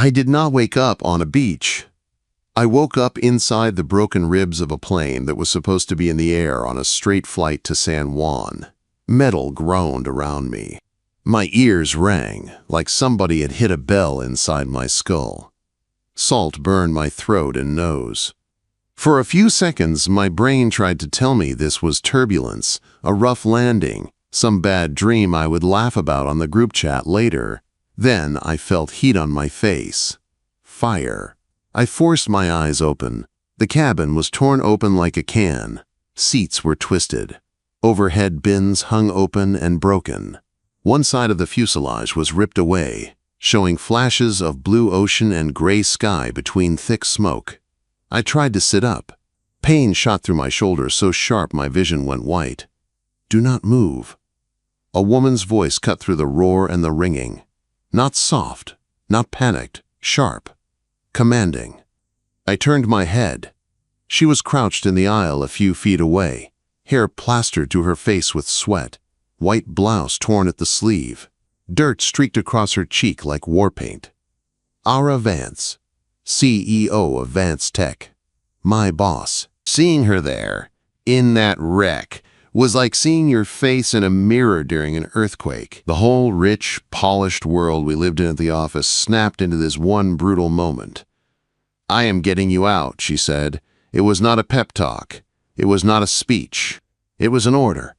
I did not wake up on a beach. I woke up inside the broken ribs of a plane that was supposed to be in the air on a straight flight to San Juan. Metal groaned around me. My ears rang like somebody had hit a bell inside my skull. Salt burned my throat and nose. For a few seconds, my brain tried to tell me this was turbulence, a rough landing, some bad dream I would laugh about on the group chat later. Then I felt heat on my face. Fire. I forced my eyes open. The cabin was torn open like a can. Seats were twisted. Overhead bins hung open and broken. One side of the fuselage was ripped away, showing flashes of blue ocean and gray sky between thick smoke. I tried to sit up. Pain shot through my shoulders so sharp my vision went white. "Do not move." A woman's voice cut through the roar and the ringing. Not soft, not panicked, sharp, commanding. I turned my head. She was crouched in the aisle a few feet away, hair plastered to her face with sweat, white blouse torn at the sleeve, dirt streaked across her cheek like war paint. Ara Vance, CEO of Vance Tech, my boss. Seeing her there, in that wreck, was like seeing your face in a mirror during an earthquake. The whole rich, polished world we lived in at the office snapped into this one brutal moment. "I am getting you out," she said. It was not a pep talk. It was not a speech. It was an order.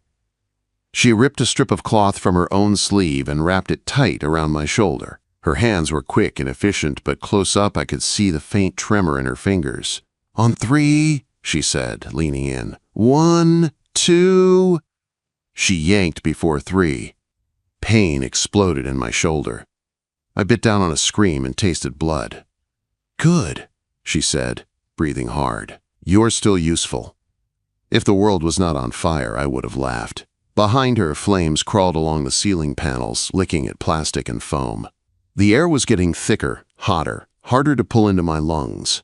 She ripped a strip of cloth from her own sleeve and wrapped it tight around my shoulder. Her hands were quick and efficient, but close up I could see the faint tremor in her fingers. "On 3, she said, leaning in. 1, 2. She yanked before 3. Pain exploded in my shoulder. I bit down on a scream and tasted blood. "Good," she said, breathing hard. "You're still useful." If the world was not on fire, I would have laughed. Behind her, flames crawled along the ceiling panels, licking at plastic and foam. The air was getting thicker, hotter, harder to pull into my lungs.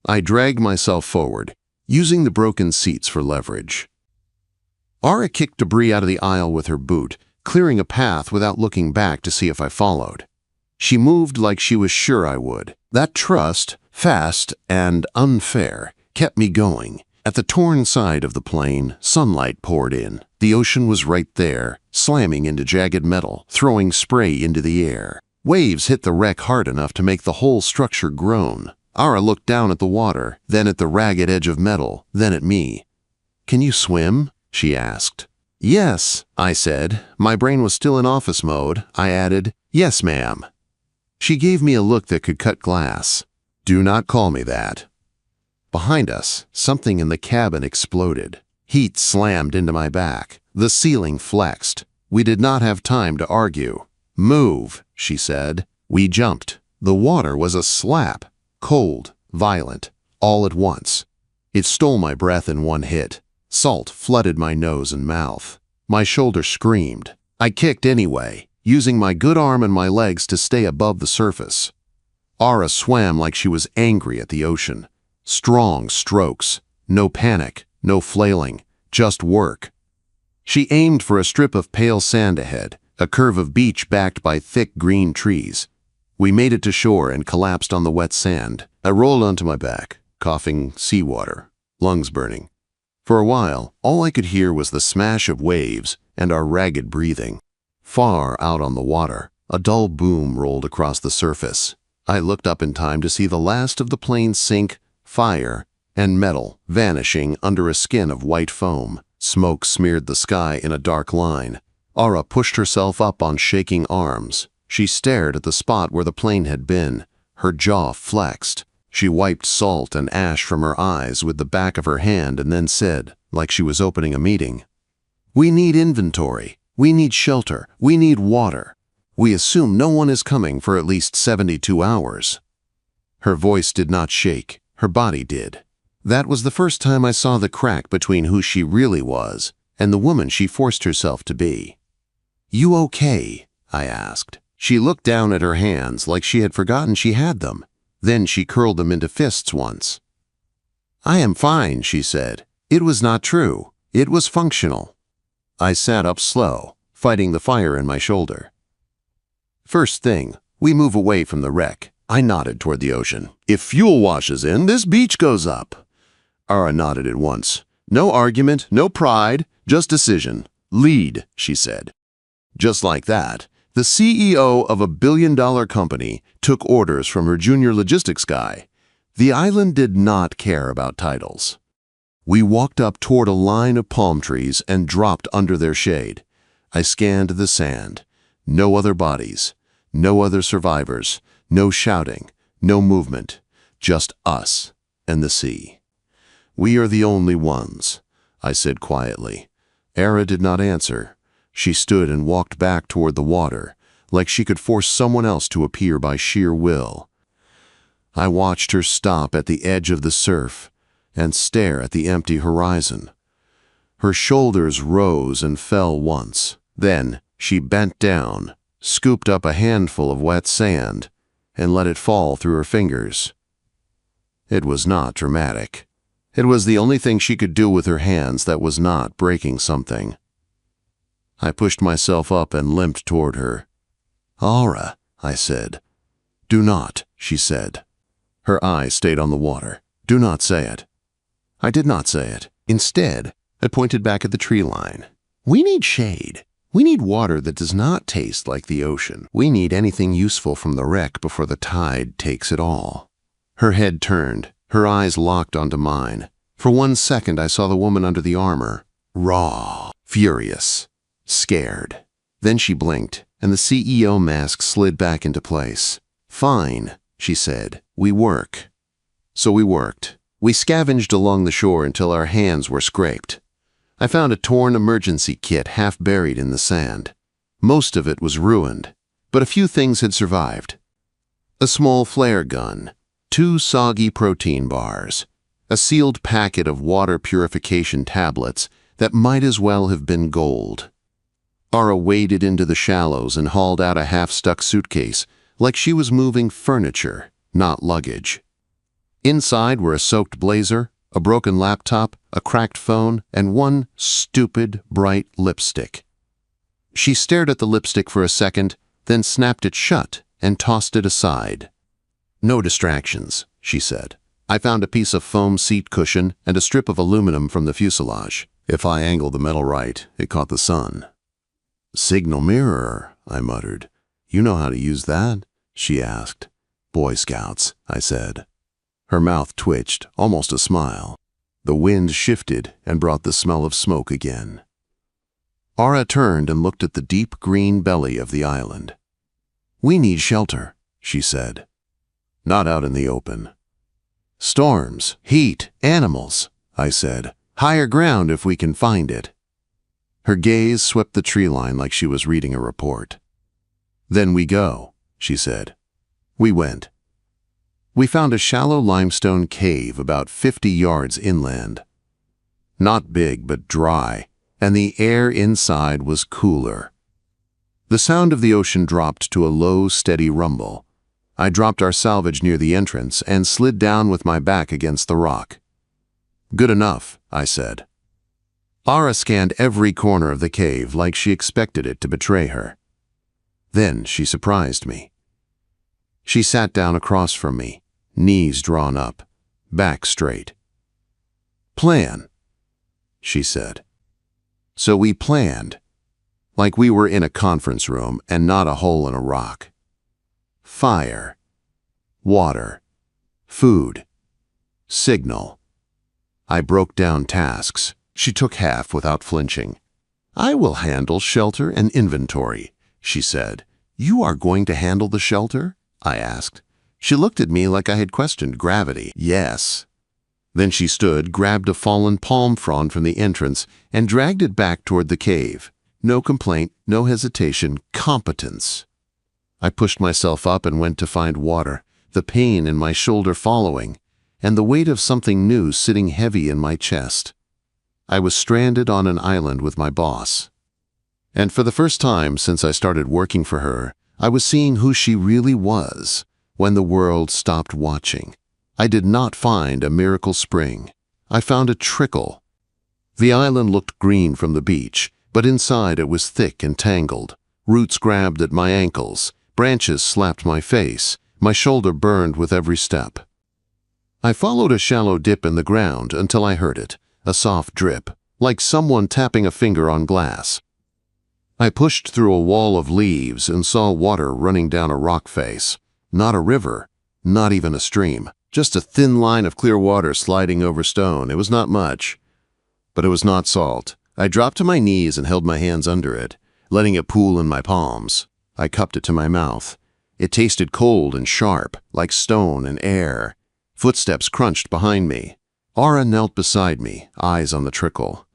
I dragged myself forward, using the broken seats for leverage. Ara kicked debris out of the aisle with her boot, clearing a path without looking back to see if I followed. She moved like she was sure I would. That trust, fast and unfair, kept me going. At the torn side of the plane, sunlight poured in. The ocean was right there, slamming into jagged metal, throwing spray into the air. Waves hit the wreck hard enough to make the whole structure groan. Ara looked down at the water, then at the ragged edge of metal, then at me. "Can you swim?" she asked. "Yes," I said. My brain was still in office mode. I added, "Yes, ma'am." She gave me a look that could cut glass. "Do not call me that." Behind us, something in the cabin exploded. Heat slammed into my back. The ceiling flexed. We did not have time to argue. "Move," she said. We jumped. The water was a slap. Cold, violent, all at once. It stole my breath in one hit. Salt flooded my nose and mouth. My shoulder screamed. I kicked anyway, using my good arm and my legs to stay above the surface. Ara swam like she was angry at the ocean. Strong strokes. No panic, no flailing, just work. She aimed for a strip of pale sand ahead, a curve of beach backed by thick green trees. We made it to shore and collapsed on the wet sand. I rolled onto my back, coughing seawater, lungs burning. For a while, all I could hear was the smash of waves and our ragged breathing. Far out on the water, a dull boom rolled across the surface. I looked up in time to see the last of the plane sink, fire, and metal vanishing under a skin of white foam. Smoke smeared the sky in a dark line. Ara pushed herself up on shaking arms. She stared at the spot where the plane had been. Her jaw flexed. She wiped salt and ash from her eyes with the back of her hand and then said, like she was opening a meeting, "We need inventory. We need shelter. We need water. We assume no one is coming for at least 72 hours. Her voice did not shake. Her body did. That was the first time I saw the crack between who she really was and the woman she forced herself to be. "You okay?" I asked. She looked down at her hands like she had forgotten she had them. Then she curled them into fists once. "I am fine," she said. It was not true. It was functional. I sat up slow, fighting the fire in my shoulder. "First thing, we move away from the wreck. I nodded toward the ocean. If fuel washes in, this beach goes up. Ara nodded at once. No argument, no pride, just decision. Lead, she said. Just like that, the CEO of a billion-dollar company took orders from her junior logistics guy. The island did not care about titles. We walked up toward a line of palm trees and dropped under their shade. I scanned the sand. No other bodies, no other survivors, no shouting, no movement, just us and the sea. We are the only ones, I said quietly. Ara did not answer. She stood and walked back toward the water, like she could force someone else to appear by sheer will. I watched her stop at the edge of the surf and stare at the empty horizon. Her shoulders rose and fell once. Then she bent down, scooped up a handful of wet sand, and let it fall through her fingers. It was not dramatic. It was the only thing she could do with her hands that was not breaking something. I pushed myself up and limped toward her. "Ara," I said. "Do not," she said. Her eyes stayed on the water. "Do not say it." I did not say it. Instead, I pointed back at the tree line. "We need shade. We need water that does not taste like the ocean. We need anything useful from the wreck before the tide takes it all." Her head turned. Her eyes locked onto mine. For 1 second, I saw the woman under the armor. Raw, furious, scared. Then she blinked, and the CEO mask slid back into place. "Fine," she said. "We work." So we worked. We scavenged along the shore until our hands were scraped. I found a torn emergency kit half buried in the sand. Most of it was ruined, but a few things had survived. A small flare gun, 2 soggy protein bars, a sealed packet of water purification tablets that might as well have been gold. Ara waded into the shallows and hauled out a half-stuck suitcase, like she was moving furniture, not luggage. Inside were a soaked blazer, a broken laptop, a cracked phone, and one stupid, bright lipstick. She stared at the lipstick for a second, then snapped it shut and tossed it aside. "No distractions," she said. "I found a piece of foam seat cushion and a strip of aluminum from the fuselage. If I angled the metal right, it caught the sun." "Signal mirror," I muttered. "You know how to use that?" she asked. "Boy Scouts," I said. Her mouth twitched, almost a smile. The wind shifted and brought the smell of smoke again. Ara turned and looked at the deep green belly of the island. "We need shelter," she said. "Not out in the open." "Storms, heat, animals," I said. "Higher ground if we can find it." Her gaze swept the tree line like she was reading a report. "Then we go," she said. We went. We found a shallow limestone cave about 50 yards inland. Not big, but dry, and the air inside was cooler. The sound of the ocean dropped to a low, steady rumble. I dropped our salvage near the entrance and slid down with my back against the rock. "Good enough," I said. Ara scanned every corner of the cave like she expected it to betray her. Then she surprised me. She sat down across from me, knees drawn up, back straight. "Plan," she said. So we planned, like we were in a conference room and not a hole in a rock. Fire, water, food, signal. I broke down tasks. She took half without flinching. "I will handle shelter and inventory," she said. "You are going to handle the shelter?" I asked. She looked at me like I had questioned gravity. "Yes." Then she stood, grabbed a fallen palm frond from the entrance, and dragged it back toward the cave. No complaint, no hesitation, competence. I pushed myself up and went to find water, the pain in my shoulder following, and the weight of something new sitting heavy in my chest. I was stranded on an island with my boss. And for the first time since I started working for her, I was seeing who she really was when the world stopped watching. I did not find a miracle spring. I found a trickle. The island looked green from the beach, but inside it was thick and tangled. Roots grabbed at my ankles, branches slapped my face, My shoulder burned with every step. I followed a shallow dip in the ground until I heard it, a soft drip, like someone tapping a finger on glass. I pushed through a wall of leaves and saw water running down a rock face. Not a river, not even a stream, just a thin line of clear water sliding over stone. It was not much, but it was not salt. I dropped to my knees and held my hands under it, letting it pool in my palms. I cupped it to my mouth. It tasted cold and sharp, like stone and air. Footsteps crunched behind me. Ara knelt beside me, eyes on the trickle.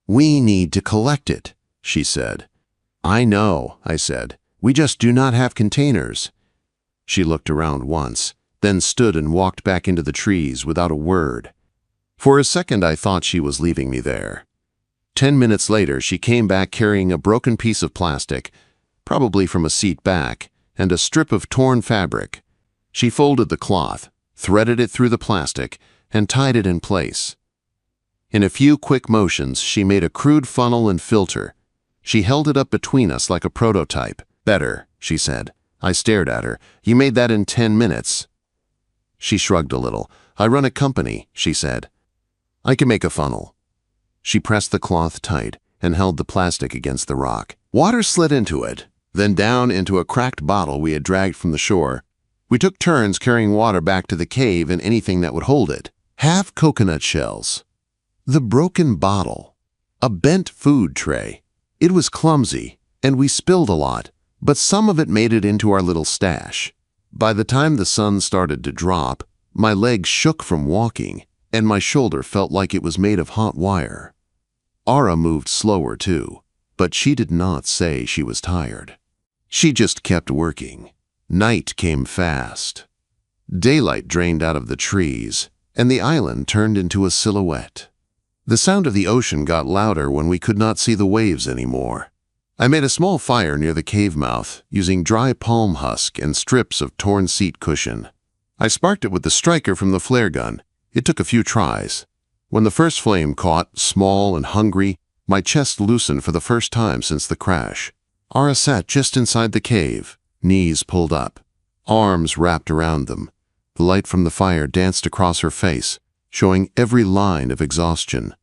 "We need to collect it," she said. "I know," I said. "We just do not have containers." She looked around once, then stood and walked back into the trees without a word. For a second I thought she was leaving me there. 10 minutes later she came back carrying a broken piece of plastic, probably from a seat back, and a strip of torn fabric. She folded the cloth, threaded it through the plastic, and tied it in place. In a few quick motions, she made a crude funnel and filter. She held it up between us like a prototype. "Better," she said. I stared at her. "You made that in 10 minutes." She shrugged a little. "I run a company," she said. "I can make a funnel." She pressed the cloth tight and held the plastic against the rock. Water slid into it, then down into a cracked bottle we had dragged from the shore. We took turns carrying water back to the cave and anything that would hold it. Half coconut shells. The broken bottle. A bent food tray. It was clumsy, and we spilled a lot, but some of it made it into our little stash. By the time the sun started to drop, my legs shook from walking, and my shoulder felt like it was made of hot wire. Ara moved slower too, but she did not say she was tired. She just kept working. Night came fast. Daylight drained out of the trees, and the island turned into a silhouette. The sound of the ocean got louder when we could not see the waves anymore. I made a small fire near the cave mouth, using dry palm husk and strips of torn seat cushion. I sparked it with the striker from the flare gun. It took a few tries. When the first flame caught, small and hungry, my chest loosened for the first time since the crash. Ara sat just inside the cave, knees pulled up, arms wrapped around them. The light from the fire danced across her face, showing every line of exhaustion.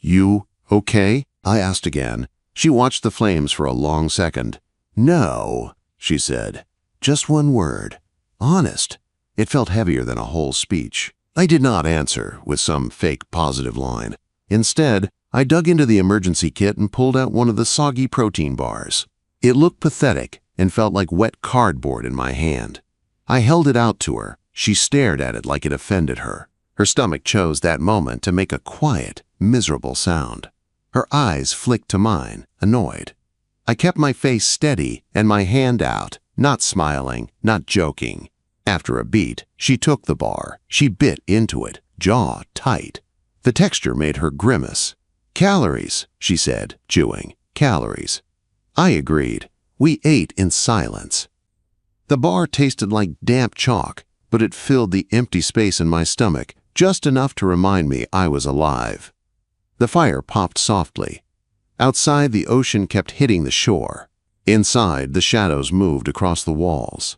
"You okay?" I asked again. She watched the flames for a long second. "No," she said. "Just one word. Honest." It felt heavier than a whole speech. I did not answer with some fake positive line. Instead, I dug into the emergency kit and pulled out one of the soggy protein bars. It looked pathetic and felt like wet cardboard in my hand. I held it out to her. She stared at it like it offended her. Her stomach chose that moment to make a quiet, miserable sound. Her eyes flicked to mine, annoyed. I kept my face steady and my hand out, not smiling, not joking. After a beat, she took the bar. She bit into it, jaw tight. The texture made her grimace. "Calories," she said, chewing. "Calories." I agreed. We ate in silence. The bar tasted like damp chalk, but it filled the empty space in my stomach, just enough to remind me I was alive. The fire popped softly. Outside, the ocean kept hitting the shore. Inside, the shadows moved across the walls.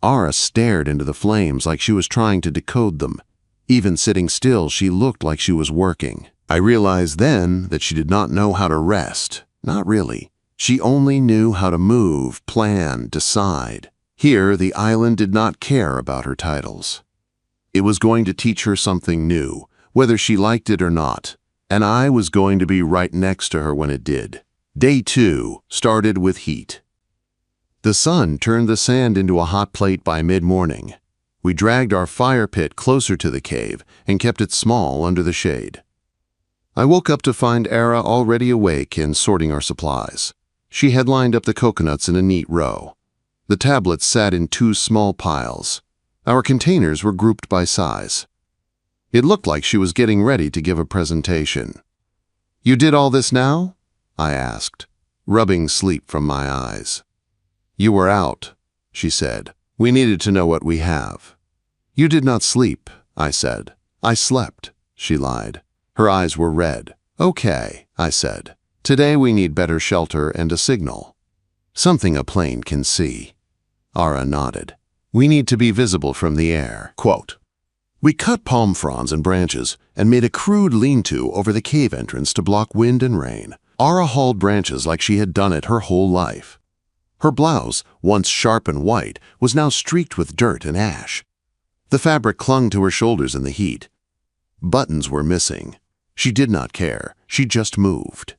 Ara stared into the flames like she was trying to decode them. Even sitting still, she looked like she was working. I realized then that she did not know how to rest. Not really. She only knew how to move, plan, decide. Here, the island did not care about her titles. It was going to teach her something new, whether she liked it or not, and I was going to be right next to her when it did. Day 2 started with heat. The sun turned the sand into a hot plate by mid-morning. We dragged our fire pit closer to the cave and kept it small under the shade. I woke up to find Ara already awake and sorting our supplies. She had lined up the coconuts in a neat row. The tablets sat in 2 small piles. Our containers were grouped by size. It looked like she was getting ready to give a presentation. "You did all this now?" I asked, rubbing sleep from my eyes. "You were out," she said. "We needed to know what we have." "You did not sleep," I said. "I slept," she lied. Her eyes were red. "Okay," I said. "Today we need better shelter and a signal. Something a plane can see." Ara nodded. We need to be visible from the air. Quote, we cut palm fronds and branches and made a crude lean-to over the cave entrance to block wind and rain. Ara hauled branches like she had done it her whole life. Her blouse, once sharp and white, was now streaked with dirt and ash. The fabric clung to her shoulders in the heat. Buttons were missing. She did not care. She just moved.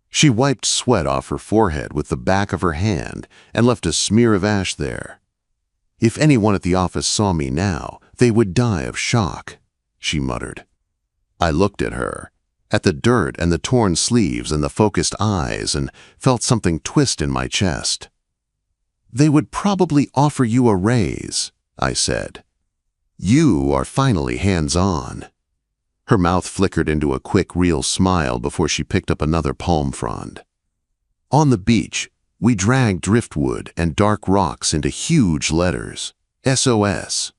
She wiped sweat off her forehead with the back of her hand and left a smear of ash there. If anyone at the office saw me now, they would die of shock, she muttered. I looked at her, at the dirt and the torn sleeves and the focused eyes, and felt something twist in my chest. They would probably offer you a raise, I said. You are finally hands-on. Her mouth flickered into a quick, real smile before she picked up another palm frond. On the beach, we dragged driftwood and dark rocks into huge letters, SOS.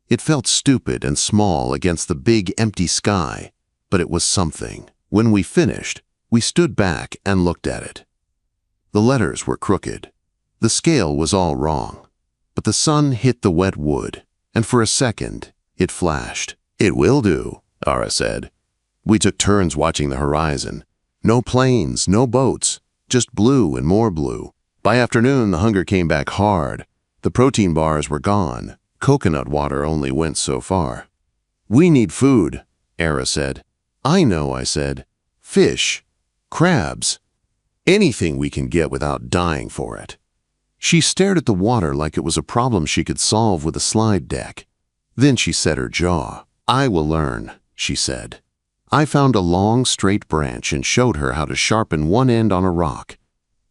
It felt stupid and small against the big, empty sky, but it was something. When we finished, we stood back and looked at it. The letters were crooked. The scale was all wrong, but the sun hit the wet wood, and for a second, it flashed. It will do, Ara said. We took turns watching the horizon. No planes, no boats, just blue and more blue. By afternoon, the hunger came back hard. The protein bars were gone. Coconut water only went so far. We need food, Ara said. I know, I said. Fish, crabs, anything we can get without dying for it. She stared at the water like it was a problem she could solve with a slide deck. Then she set her jaw. I will learn, she said. I found a long, straight branch and showed her how to sharpen one end on a rock.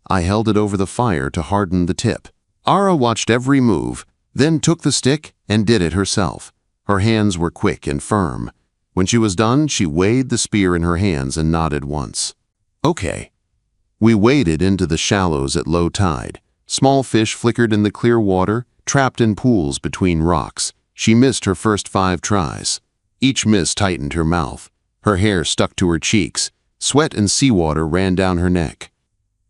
I held it over the fire to harden the tip. Ara watched every move, then took the stick and did it herself. Her hands were quick and firm. When she was done, she weighed the spear in her hands and nodded once. Okay. We waded into the shallows at low tide. Small fish flickered in the clear water, trapped in pools between rocks. She missed her first 5 tries. Each miss tightened her mouth. Her hair stuck to her cheeks. Sweat and seawater ran down her neck.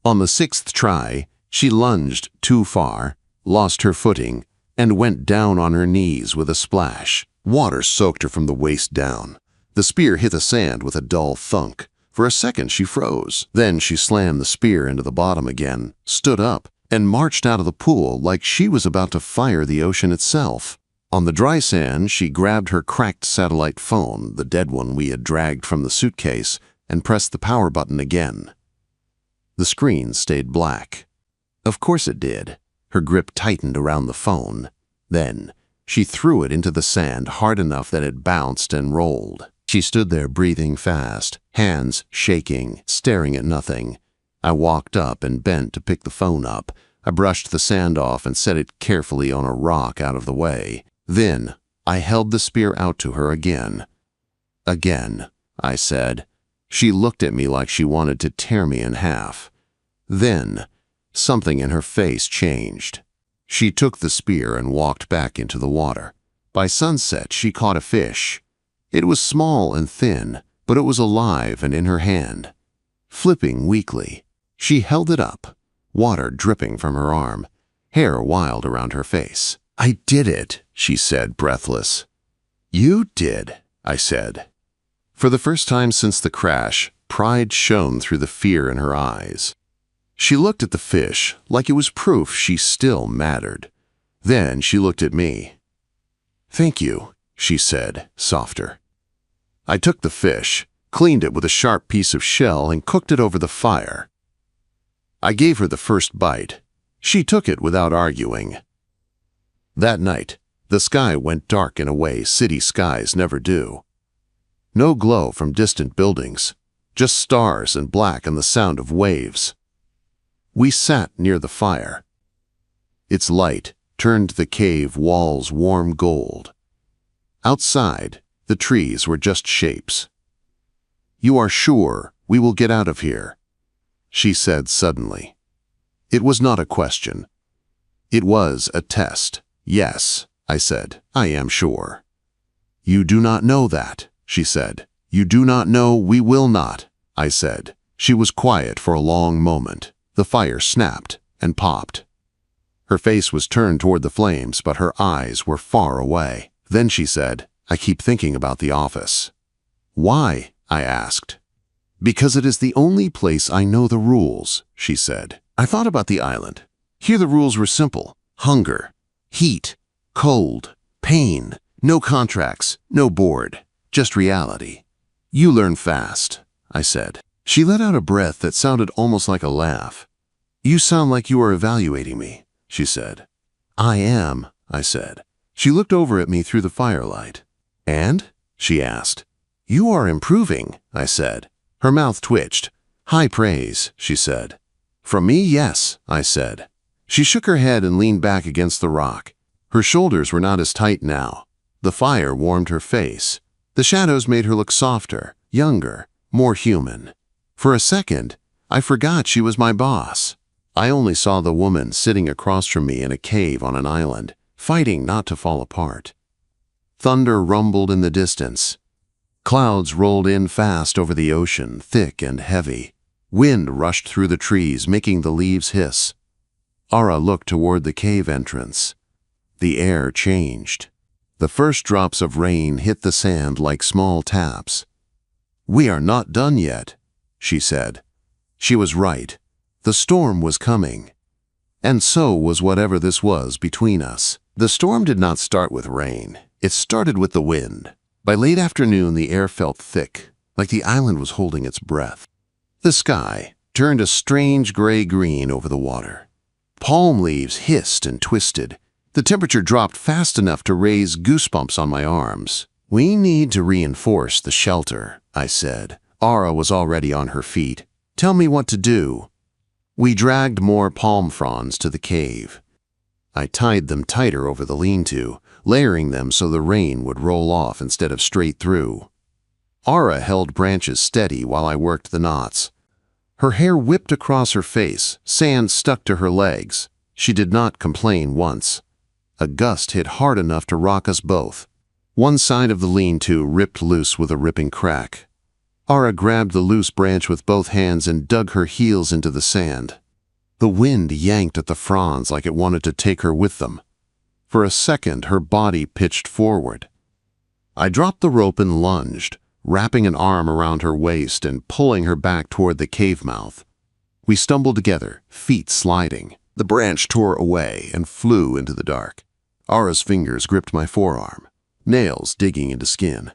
On the 6th try, she lunged too far, lost her footing, and went down on her knees with a splash. Water soaked her from the waist down. The spear hit the sand with a dull thunk. For a second she froze. Then she slammed the spear into the bottom again, stood up, and marched out of the pool like she was about to fire the ocean itself. On the dry sand, she grabbed her cracked satellite phone, the dead one we had dragged from the suitcase, and pressed the power button again. The screen stayed black. Of course it did. Her grip tightened around the phone. Then, she threw it into the sand hard enough that it bounced and rolled. She stood there breathing fast, hands shaking, staring at nothing. I walked up and bent to pick the phone up. I brushed the sand off and set it carefully on a rock out of the way. Then, I held the spear out to her again. Again, I said. She looked at me like she wanted to tear me in half. Then, something in her face changed. She took the spear and walked back into the water. By sunset, she caught a fish. It was small and thin, but it was alive and in her hand. Flipping weakly, she held it up, water dripping from her arm, hair wild around her face. I did it, she said, breathless. You did, I said. For the first time since the crash, pride shone through the fear in her eyes. She looked at the fish like it was proof she still mattered. Then she looked at me. Thank you, she said, softer. I took the fish, cleaned it with a sharp piece of shell, and cooked it over the fire. I gave her the first bite. She took it without arguing. That night, the sky went dark in a way city skies never do. No glow from distant buildings, just stars and black and the sound of waves. We sat near the fire. Its light turned the cave walls warm gold. Outside, the trees were just shapes. You are sure we will get out of here? She said suddenly. It was not a question. It was a test. Yes, I said, I am sure. You do not know that, she said. You do not know we will not, I said. She was quiet for a long moment. The fire snapped and popped. Her face was turned toward the flames, but her eyes were far away. Then she said, "I keep thinking about the office." "Why?" I asked. "Because it is the only place I know the rules," she said. I thought about the island. Here the rules were simple. Hunger, heat, cold, pain, no contracts, no board, just reality. "You learn fast," I said. She let out a breath that sounded almost like a laugh. "You sound like you are evaluating me," she said. "I am," I said. She looked over at me through the firelight. "And?" she asked. "You are improving," I said. Her mouth twitched. "High praise," she said. "From me, yes," I said. She shook her head and leaned back against the rock. Her shoulders were not as tight now. The fire warmed her face. The shadows made her look softer, younger, more human. For a second, I forgot she was my boss. I only saw the woman sitting across from me in a cave on an island, fighting not to fall apart. Thunder rumbled in the distance. Clouds rolled in fast over the ocean, thick and heavy. Wind rushed through the trees, making the leaves hiss. Ara looked toward the cave entrance. The air changed. The first drops of rain hit the sand like small taps. "We are not done yet," she said. She was right. The storm was coming. And so was whatever this was between us. The storm did not start with rain. It started with the wind. By late afternoon, the air felt thick, like the island was holding its breath. The sky turned a strange gray-green over the water. Palm leaves hissed and twisted. The temperature dropped fast enough to raise goosebumps on my arms. "We need to reinforce the shelter," I said. Ara was already on her feet. "Tell me what to do." We dragged more palm fronds to the cave. I tied them tighter over the lean-to, layering them so the rain would roll off instead of straight through. Ara held branches steady while I worked the knots. Her hair whipped across her face, sand stuck to her legs. She did not complain once. A gust hit hard enough to rock us both. One side of the lean-to ripped loose with a ripping crack. Ara grabbed the loose branch with both hands and dug her heels into the sand. The wind yanked at the fronds like it wanted to take her with them. For a second, her body pitched forward. I dropped the rope and lunged, wrapping an arm around her waist and pulling her back toward the cave mouth. We stumbled together, feet sliding. The branch tore away and flew into the dark. Ara's fingers gripped my forearm, nails digging into skin.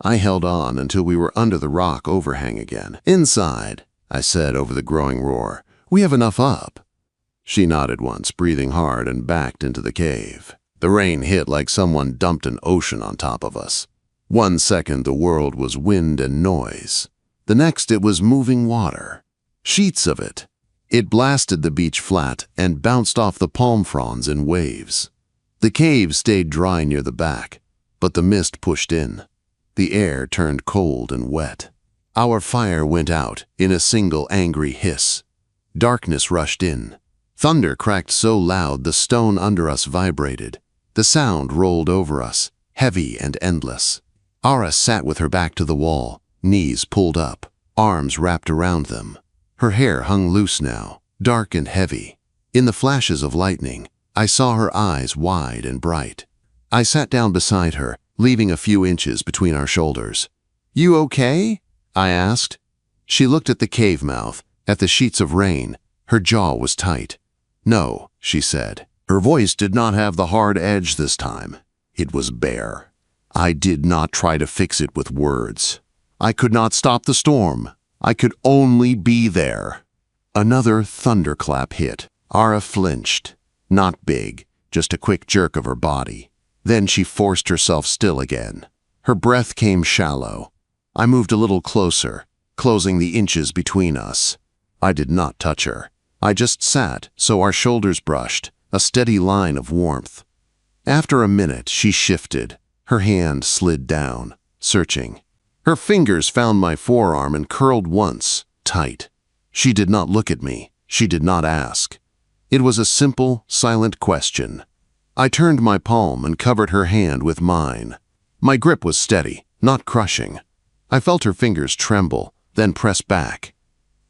I held on until we were under the rock overhang again. "Inside," I said over the growing roar. "We have enough up." She nodded once, breathing hard, and backed into the cave. The rain hit like someone dumped an ocean on top of us. 1 second the world was wind and noise. The next it was moving water. Sheets of it. It blasted the beach flat and bounced off the palm fronds in waves. The cave stayed dry near the back, but the mist pushed in. The air turned cold and wet. Our fire went out in a single angry hiss. Darkness rushed in. Thunder cracked so loud the stone under us vibrated. The sound rolled over us, heavy and endless. Ara sat with her back to the wall, knees pulled up, arms wrapped around them. Her hair hung loose now, dark and heavy. In the flashes of lightning, I saw her eyes wide and bright. I sat down beside her, leaving a few inches between our shoulders. "You okay?" I asked. She looked at the cave mouth, at the sheets of rain. Her jaw was tight. "No," she said. Her voice did not have the hard edge this time. It was bare. I did not try to fix it with words. I could not stop the storm. I could only be there. Another thunderclap hit. Ara flinched. Not big, just a quick jerk of her body. Then she forced herself still again. Her breath came shallow. I moved a little closer, closing the inches between us. I did not touch her. I just sat, so our shoulders brushed, a steady line of warmth. After a minute, she shifted. Her hand slid down, searching. Her fingers found my forearm and curled once, tight. She did not look at me. She did not ask. It was a simple, silent question. I turned my palm and covered her hand with mine. My grip was steady, not crushing. I felt her fingers tremble, then press back.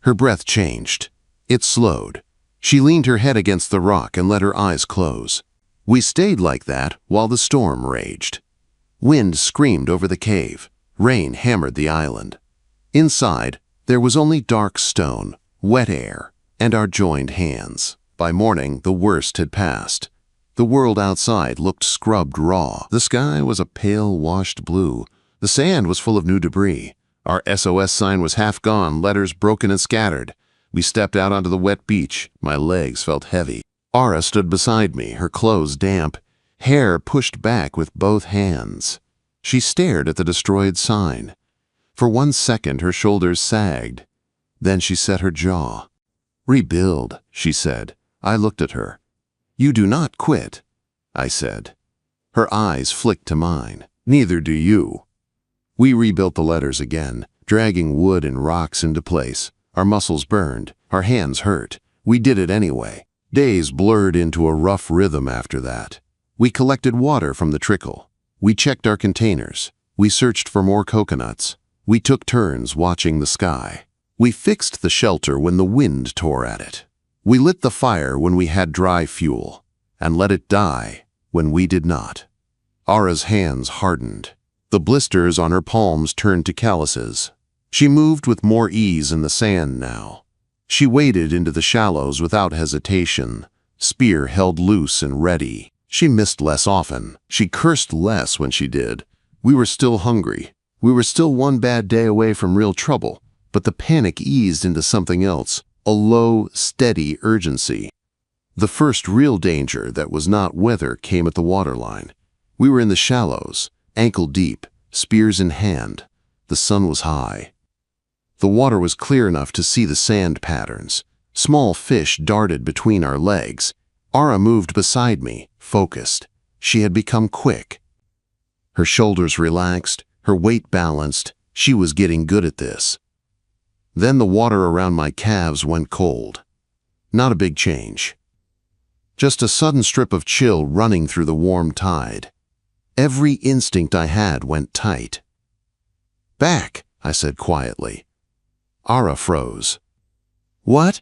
Her breath changed. It slowed. She leaned her head against the rock and let her eyes close. We stayed like that while the storm raged. Wind screamed over the cave. Rain hammered the island. Inside, there was only dark stone, wet air, and our joined hands. By morning, the worst had passed. The world outside looked scrubbed raw. The sky was a pale, washed blue. The sand was full of new debris. Our SOS sign was half gone, letters broken and scattered. We stepped out onto the wet beach. My legs felt heavy. Ara stood beside me, her clothes damp, hair pushed back with both hands. She stared at the destroyed sign. For 1 second, her shoulders sagged. Then she set her jaw. "Rebuild," she said. I looked at her. "You do not quit," I said. Her eyes flicked to mine. "Neither do you." We rebuilt the letters again, dragging wood and rocks into place. Our muscles burned. Our hands hurt. We did it anyway. Days blurred into a rough rhythm after that. We collected water from the trickle. We checked our containers. We searched for more coconuts. We took turns watching the sky. We fixed the shelter when the wind tore at it. We lit the fire when we had dry fuel, and let it die when we did not. Ara's hands hardened. The blisters on her palms turned to calluses. She moved with more ease in the sand now. She waded into the shallows without hesitation, spear held loose and ready. She missed less often. She cursed less when she did. We were still hungry. We were still one bad day away from real trouble, but the panic eased into something else, a low, steady urgency. The first real danger that was not weather came at the waterline. We were in the shallows, ankle deep, spears in hand. The sun was high. The water was clear enough to see the sand patterns. Small fish darted between our legs. Ara moved beside me, focused. She had become quick. Her shoulders relaxed, her weight balanced. She was getting good at this. Then the water around my calves went cold. Not a big change. Just a sudden strip of chill running through the warm tide. Every instinct I had went tight. "Back," I said quietly. Ara froze. "What?"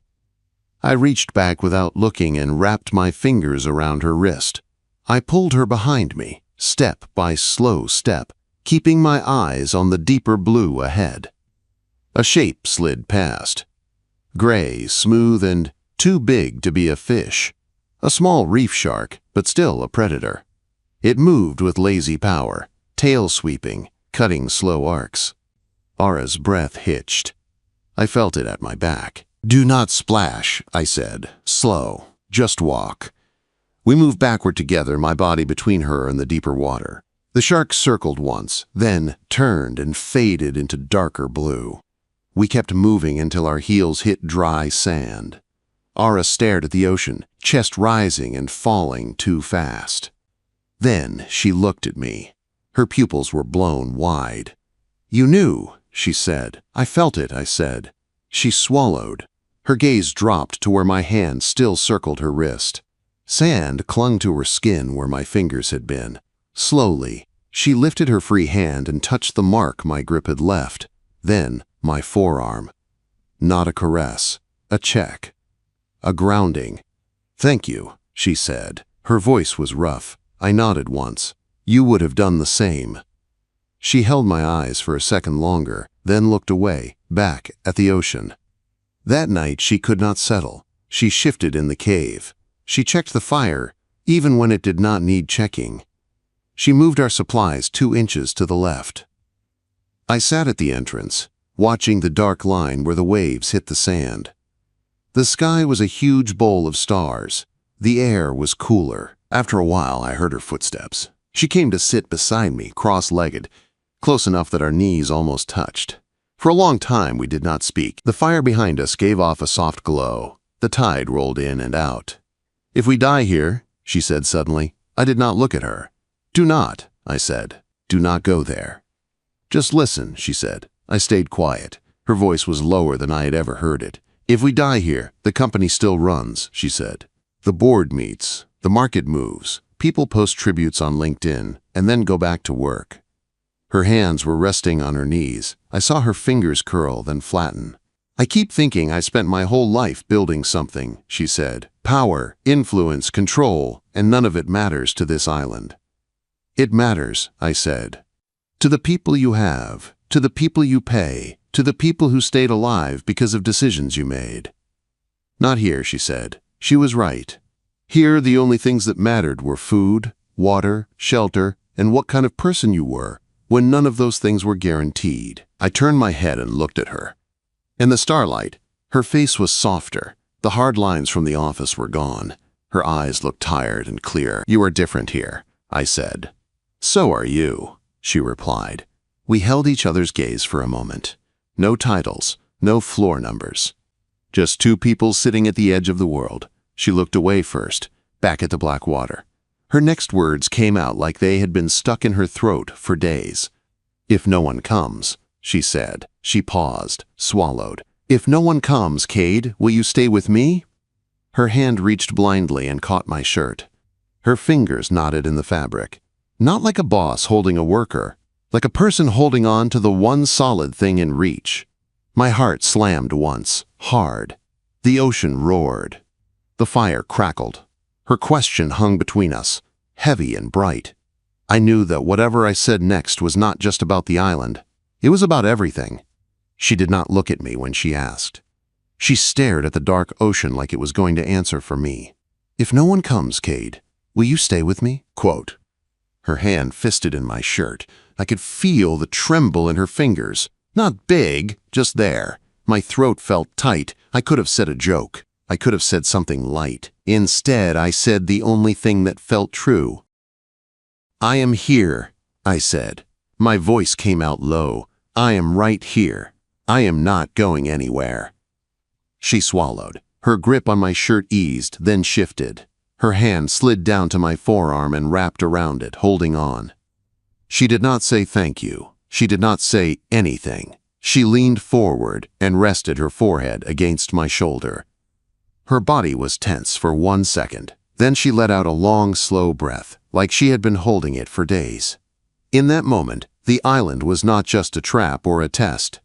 I reached back without looking and wrapped my fingers around her wrist. I pulled her behind me, step by slow step, keeping my eyes on the deeper blue ahead. A shape slid past. Gray, smooth, and too big to be a fish. A small reef shark, but still a predator. It moved with lazy power, tail sweeping, cutting slow arcs. Ara's breath hitched. I felt it at my back. "Do not splash," I said. "Slow. Just walk." We moved backward together, my body between her and the deeper water. The shark circled once, then turned and faded into darker blue. We kept moving until our heels hit dry sand. Ara stared at the ocean, chest rising and falling too fast. Then she looked at me. Her pupils were blown wide. "You knew," she said. "I felt it," I said. She swallowed. Her gaze dropped to where my hand still circled her wrist. Sand clung to her skin where my fingers had been. Slowly, she lifted her free hand and touched the mark my grip had left. Then, my forearm. Not a caress. A check. A grounding. "Thank you," she said. Her voice was rough. I nodded once. "You would have done the same." She held my eyes for a second longer, then looked away, back at the ocean. That night she could not settle. She shifted in the cave. She checked the fire, even when it did not need checking. She moved our supplies 2 inches to the left. I sat at the entrance, watching the dark line where the waves hit the sand. The sky was a huge bowl of stars. The air was cooler. After a while, I heard her footsteps. She came to sit beside me, cross-legged, close enough that our knees almost touched. For a long time, we did not speak. The fire behind us gave off a soft glow. The tide rolled in and out. "If we die here," she said suddenly. I did not look at her. "Do not," I said. "Do not go there." "Just listen," she said. I stayed quiet. Her voice was lower than I had ever heard it. "If we die here, the company still runs," she said. "The board meets, the market moves, people post tributes on LinkedIn, and then go back to work." Her hands were resting on her knees. I saw her fingers curl, then flatten. I keep thinking I spent my whole life building something, she said. Power, influence, control, and none of it matters to this island. It matters, I said. To the people you have, to the people you pay, to the people who stayed alive because of decisions you made. Not here, she said. She was right. Here, the only things that mattered were food, water, shelter, and what kind of person you were, when none of those things were guaranteed. I turned my head and looked at her. In the starlight, her face was softer. The hard lines from the office were gone. Her eyes looked tired and clear. You are different here, I said. So are you, she replied. We held each other's gaze for a moment. No titles, no floor numbers. Just two people sitting at the edge of the world. She looked away first, back at the black water. Her next words came out like they had been stuck in her throat for days. If no one comes, she said. She paused, swallowed. If no one comes, Cade, will you stay with me? Her hand reached blindly and caught my shirt. Her fingers knotted in the fabric. Not like a boss holding a worker, like a person holding on to the one solid thing in reach. My heart slammed once, hard. The ocean roared. The fire crackled. Her question hung between us, heavy and bright. I knew that whatever I said next was not just about the island. It was about everything. She did not look at me when she asked. She stared at the dark ocean like it was going to answer for me. If no one comes, Cade, will you stay with me? Quote. Her hand fisted in my shirt. I could feel the tremble in her fingers. Not big, just there. My throat felt tight. I could have said a joke. I could have said something light. Instead, I said the only thing that felt true. I am here, I said. My voice came out low. I am right here. I am not going anywhere. She swallowed. Her grip on my shirt eased, then shifted. Her hand slid down to my forearm and wrapped around it, holding on. She did not say thank you. She did not say anything. She leaned forward and rested her forehead against my shoulder. Her body was tense for 1 second. Then she let out a long, slow breath, like she had been holding it for days. In that moment, the island was not just a trap or a test.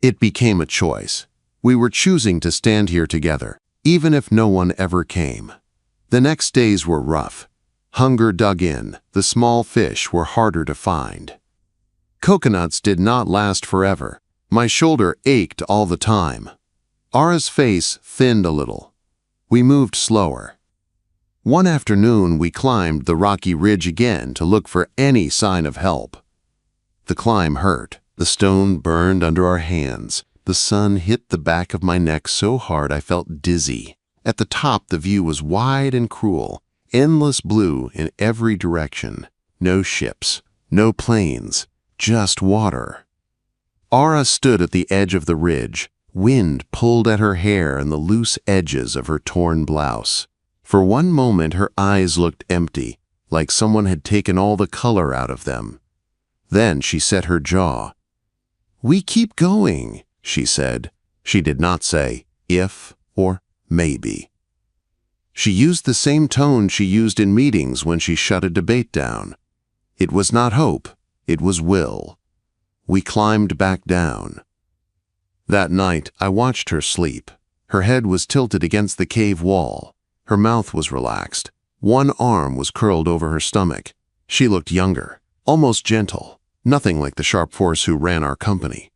It became a choice. We were choosing to stand here together, even if no one ever came. The next days were rough. Hunger dug in. The small fish were harder to find. Coconuts did not last forever. My shoulder ached all the time. Ara's face thinned a little. We moved slower. One afternoon, we climbed the rocky ridge again to look for any sign of help. The climb hurt. The stone burned under our hands. The sun hit the back of my neck so hard I felt dizzy. At the top, the view was wide and cruel, endless blue in every direction. No ships, no planes, just water. Ara stood at the edge of the ridge. Wind pulled at her hair and the loose edges of her torn blouse. For one moment, her eyes looked empty, like someone had taken all the color out of them. Then she set her jaw. We keep going, she said. She did not say if or maybe. She used the same tone she used in meetings when she shut a debate down. It was not hope, it was will. We climbed back down. That night, I watched her sleep. Her head was tilted against the cave wall. Her mouth was relaxed. One arm was curled over her stomach. She looked younger, almost gentle. Nothing like the sharp force who ran our company.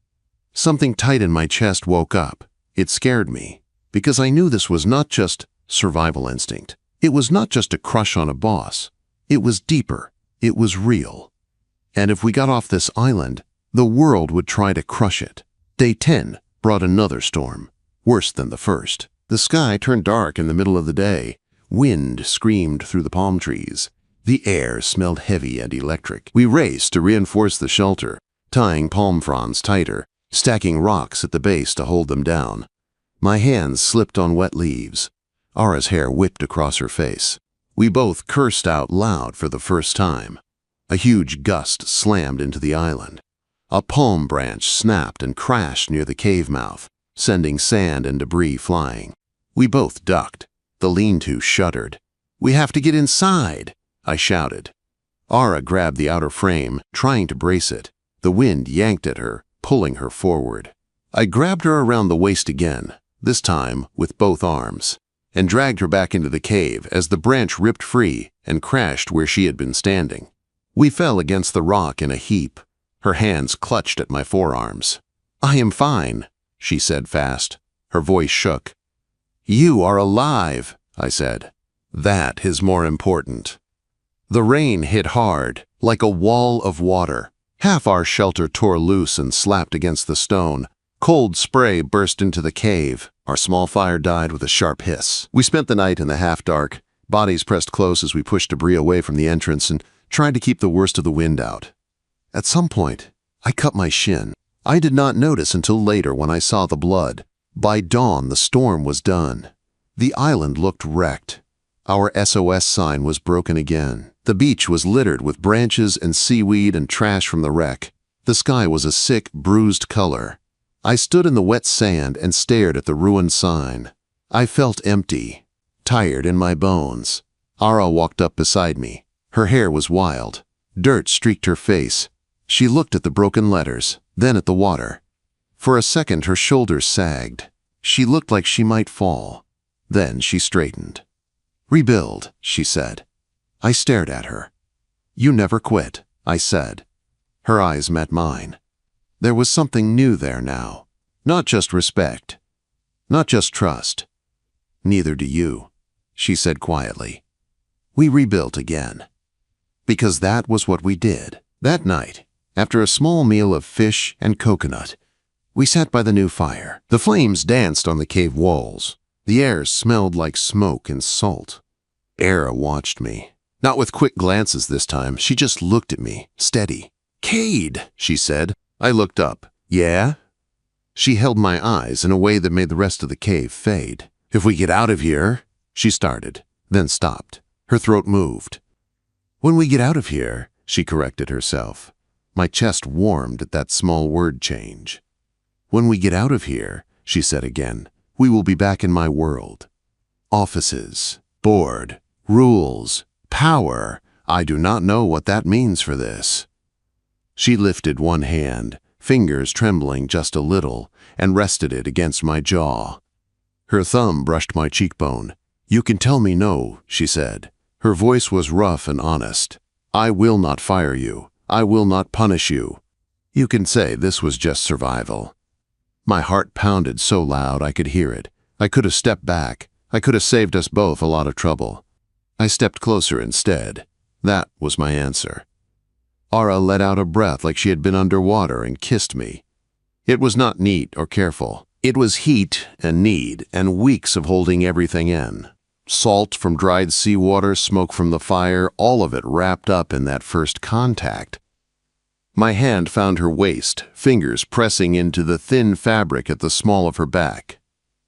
Something tight in my chest woke up. It scared me, because I knew this was not just survival instinct. It was not just a crush on a boss. It was deeper. It was real. And if we got off this island, the world would try to crush it. Day 10 brought another storm, worse than the first. The sky turned dark in the middle of the day. Wind screamed through the palm trees. The air smelled heavy and electric. We raced to reinforce the shelter, tying palm fronds tighter, stacking rocks at the base to hold them down. My hands slipped on wet leaves. Ara's hair whipped across her face. We both cursed out loud for the first time. A huge gust slammed into the island. A palm branch snapped and crashed near the cave mouth, sending sand and debris flying. We both ducked. The lean-to shuddered. We have to get inside, I shouted. Ara grabbed the outer frame, trying to brace it. The wind yanked at her, pulling her forward. I grabbed her around the waist again, this time with both arms, and dragged her back into the cave as the branch ripped free and crashed where she had been standing. We fell against the rock in a heap. Her hands clutched at my forearms. "I am fine," she said fast. Her voice shook. "You are alive," I said. "That is more important." The rain hit hard, like a wall of water. Half our shelter tore loose and slapped against the stone. Cold spray burst into the cave. Our small fire died with a sharp hiss. We spent the night in the half-dark, bodies pressed close as we pushed debris away from the entrance and tried to keep the worst of the wind out. At some point, I cut my shin. I did not notice until later when I saw the blood. By dawn, the storm was done. The island looked wrecked. Our SOS sign was broken again. The beach was littered with branches and seaweed and trash from the wreck. The sky was a sick, bruised color. I stood in the wet sand and stared at the ruined sign. I felt empty, tired in my bones. Ara walked up beside me. Her hair was wild. Dirt streaked her face. She looked at the broken letters, then at the water. For a second, her shoulders sagged. She looked like she might fall. Then she straightened. "Rebuild," she said. I stared at her. "You never quit," I said. Her eyes met mine. There was something new there now. Not just respect. Not just trust. "Neither do you," she said quietly. We rebuilt again. Because that was what we did. That night, after a small meal of fish and coconut, we sat by the new fire. The flames danced on the cave walls. The air smelled like smoke and salt. Ara watched me. Not with quick glances this time, she just looked at me, steady. "Cade," she said. I looked up. "Yeah?" She held my eyes in a way that made the rest of the cave fade. "If we get out of here," she started, then stopped. Her throat moved. "When we get out of here," she corrected herself. My chest warmed at that small word change. "When we get out of here," she said again, "we will be back in my world. Offices, board, rules, power. I do not know what that means for this." She lifted one hand, fingers trembling just a little, and rested it against my jaw. Her thumb brushed my cheekbone. "You can tell me no," she said. Her voice was rough and honest. "I will not fire you. I will not punish you. You can say this was just survival." My heart pounded so loud I could hear it. I could have stepped back. I could have saved us both a lot of trouble. I stepped closer instead. That was my answer. Ara let out a breath like she had been underwater and kissed me. It was not neat or careful. It was heat and need and weeks of holding everything in. Salt from dried seawater, smoke from the fire, all of it wrapped up in that first contact. My hand found her waist, fingers pressing into the thin fabric at the small of her back.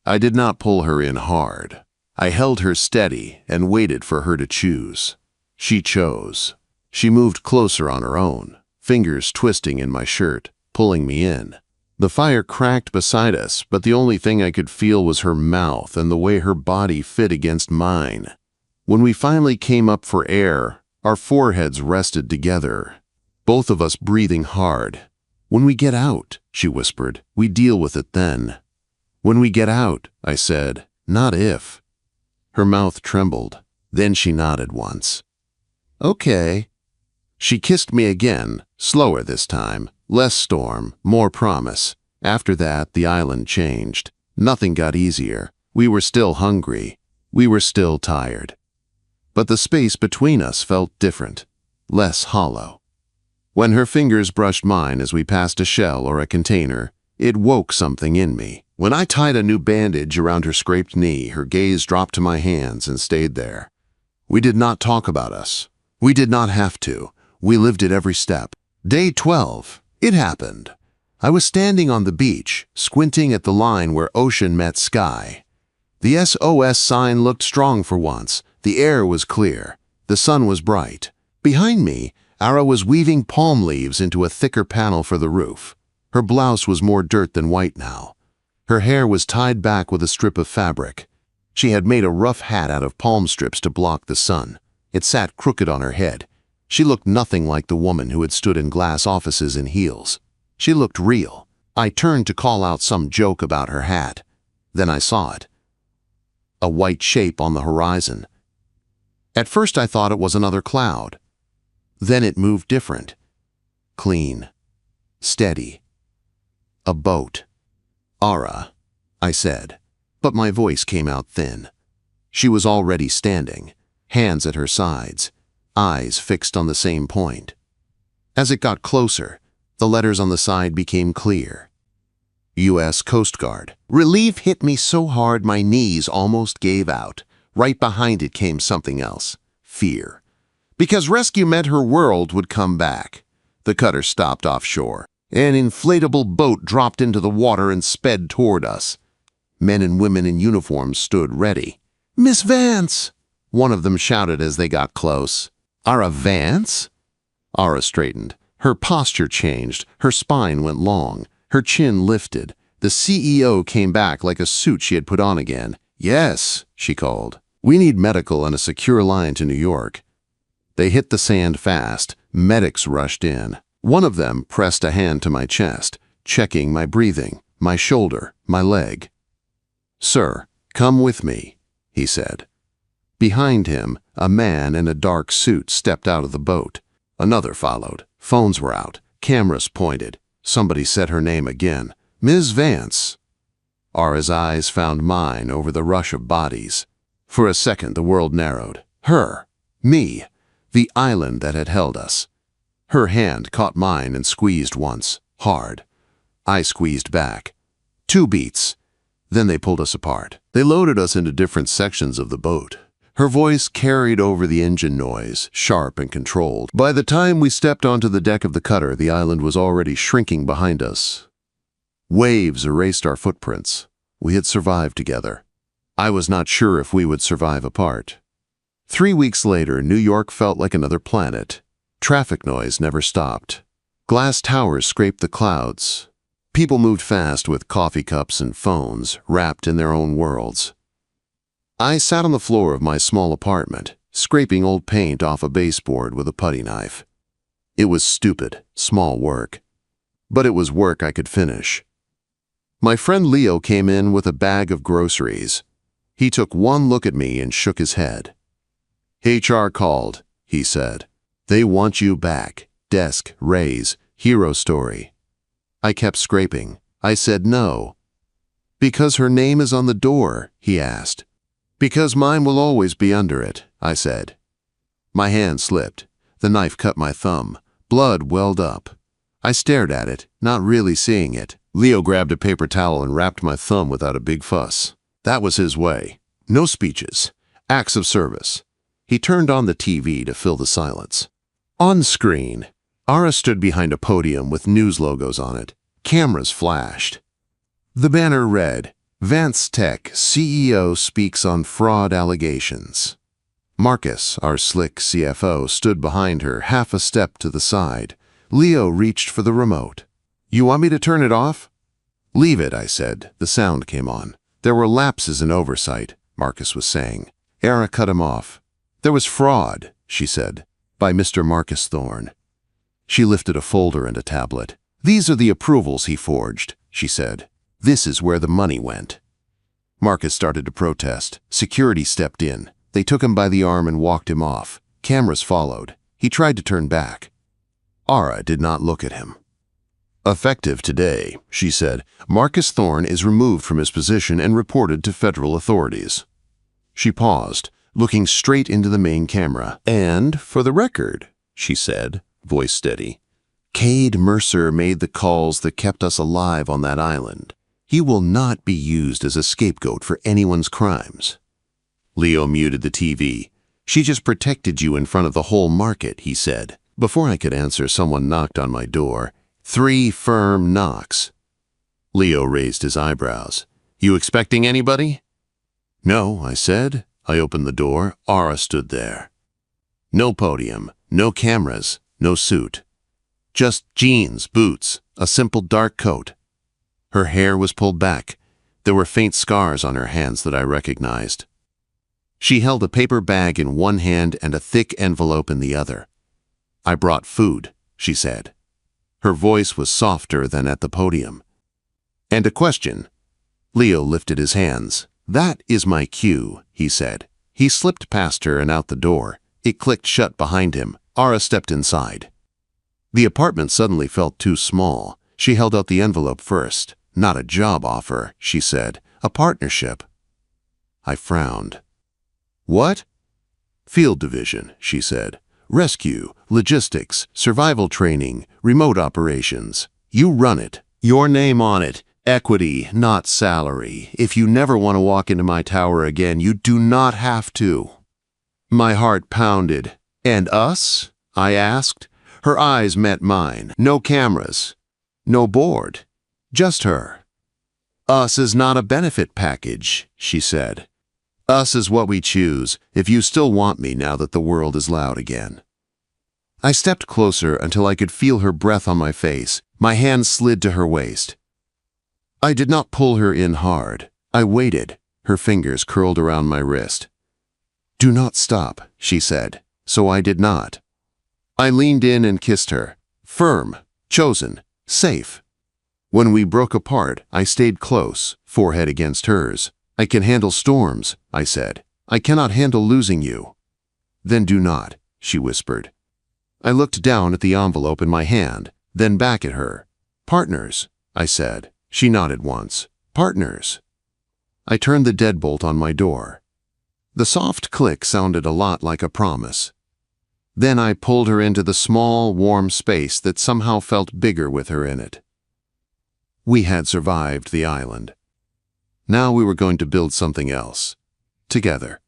I did not pull her in hard. I held her steady and waited for her to choose. She chose. She moved closer on her own, fingers twisting in my shirt, pulling me in. The fire cracked beside us, but the only thing I could feel was her mouth and the way her body fit against mine. When we finally came up for air, our foreheads rested together, both of us breathing hard. "When we get out," she whispered, "we deal with it then." "When we get out," I said, "not if." Her mouth trembled. Then she nodded once. "Okay." She kissed me again, slower this time, less storm, more promise. After that, the island changed. Nothing got easier. We were still hungry. We were still tired. But the space between us felt different, less hollow. When her fingers brushed mine as we passed a shell or a container, it woke something in me. When I tied a new bandage around her scraped knee, her gaze dropped to my hands and stayed there. We did not talk about us. We did not have to. We lived it every step. Day 12. It happened. I was standing on the beach, squinting at the line where ocean met sky. The SOS sign looked strong for once. The air was clear. The sun was bright. Behind me, Ara was weaving palm leaves into a thicker panel for the roof. Her blouse was more dirt than white now. Her hair was tied back with a strip of fabric. She had made a rough hat out of palm strips to block the sun. It sat crooked on her head. She looked nothing like the woman who had stood in glass offices in heels. She looked real. I turned to call out some joke about her hat. Then I saw it. A white shape on the horizon. At first I thought it was another cloud. Then it moved different. Clean. Steady. A boat. "Ara," I said, but my voice came out thin. She was already standing, hands at her sides, eyes fixed on the same point. As it got closer, the letters on the side became clear. U.S. Coast Guard. Relief hit me so hard my knees almost gave out. Right behind it came something else. Fear. Because rescue meant her world would come back. The cutter stopped offshore. An inflatable boat dropped into the water and sped toward us. Men and women in uniforms stood ready. "Miss Vance!" one of them shouted as they got close. "Ara Vance?" Ara straightened. Her posture changed. Her spine went long. Her chin lifted. The CEO came back like a suit she had put on again. "Yes," she called. "We need medical and a secure line to New York." They hit the sand fast. Medics rushed in. One of them pressed a hand to my chest, checking my breathing, my shoulder, my leg. "Sir, come with me," he said. Behind him, a man in a dark suit stepped out of the boat. Another followed. Phones were out. Cameras pointed. Somebody said her name again. "Ms. Vance." Ara's eyes found mine over the rush of bodies. For a second, the world narrowed. Her. Me. The island that had held us. Her hand caught mine and squeezed once, hard. I squeezed back. 2 beats. Then they pulled us apart. They loaded us into different sections of the boat. Her voice carried over the engine noise, sharp and controlled. By the time we stepped onto the deck of the cutter, the island was already shrinking behind us. Waves erased our footprints. We had survived together. I was not sure if we would survive apart. 3 weeks later, New York felt like another planet. Traffic noise never stopped. Glass towers scraped the clouds. People moved fast with coffee cups and phones, wrapped in their own worlds. I sat on the floor of my small apartment, scraping old paint off a baseboard with a putty knife. It was stupid, small work. But it was work I could finish. My friend Leo came in with a bag of groceries. He took one look at me and shook his head. "HR called," he said. "They want you back. Desk, raise, hero story." I kept scraping. I said no. "Because her name is on the door?" he asked. "Because mine will always be under it," I said. My hand slipped. The knife cut my thumb. Blood welled up. I stared at it, not really seeing it. Leo grabbed a paper towel and wrapped my thumb without a big fuss. That was his way. No speeches. Acts of service. He turned on the TV to fill the silence. On screen, Ara stood behind a podium with news logos on it. Cameras flashed. The banner read, "Vance Tech CEO speaks on fraud allegations." Marcus, our slick CFO, stood behind her, half a step to the side. Leo reached for the remote. "You want me to turn it off?" "Leave it," I said. The sound came on. "There were lapses in oversight," Marcus was saying. Ara cut him off. "There was fraud," she said, "by Mr. Marcus Thorne." She lifted a folder and a tablet. "These are the approvals he forged," she said. "This is where the money went." Marcus started to protest. Security stepped in. They took him by the arm and walked him off. Cameras followed. He tried to turn back. Ara did not look at him. "Effective today," she said, "Marcus Thorne is removed from his position and reported to federal authorities." She paused, looking straight into the main camera. "And, for the record," she said, voice steady, "Cade Mercer made the calls that kept us alive on that island. He will not be used as a scapegoat for anyone's crimes." Leo muted the TV. "She just protected you in front of the whole market," he said. Before I could answer, someone knocked on my door. 3 firm knocks. Leo raised his eyebrows. "You expecting anybody?" "No," I said. I opened the door. Ara stood there. No podium, no cameras, no suit. Just jeans, boots, a simple dark coat. Her hair was pulled back. There were faint scars on her hands that I recognized. She held a paper bag in one hand and a thick envelope in the other. "I brought food," she said. Her voice was softer than at the podium. And a question. Leo lifted his hands. That is my cue, he said. He slipped past her and out the door. It clicked shut behind him. Ara stepped inside. The apartment suddenly felt too small. She held out the envelope first. Not a job offer, she said. A partnership. I frowned. What? Field division, she said. Rescue, logistics, survival training, remote operations. You run it. Your name on it. Equity, not salary. If you never want to walk into my tower again, you do not have to. My heart pounded. And us? I asked. Her eyes met mine. No cameras. No board. Just her. Us is not a benefit package, she said. Us is what we choose, if you still want me now that the world is loud again. I stepped closer until I could feel her breath on my face. My hand slid to her waist. I did not pull her in hard. I waited, her fingers curled around my wrist. Do not stop, she said, so I did not. I leaned in and kissed her. Firm, chosen, safe. When we broke apart, I stayed close, forehead against hers. I can handle storms, I said. I cannot handle losing you. Then do not, she whispered. I looked down at the envelope in my hand, then back at her. Partners, I said. She nodded once. Partners. I turned the deadbolt on my door. The soft click sounded a lot like a promise. Then I pulled her into the small, warm space that somehow felt bigger with her in it. We had survived the island. Now we were going to build something else. Together.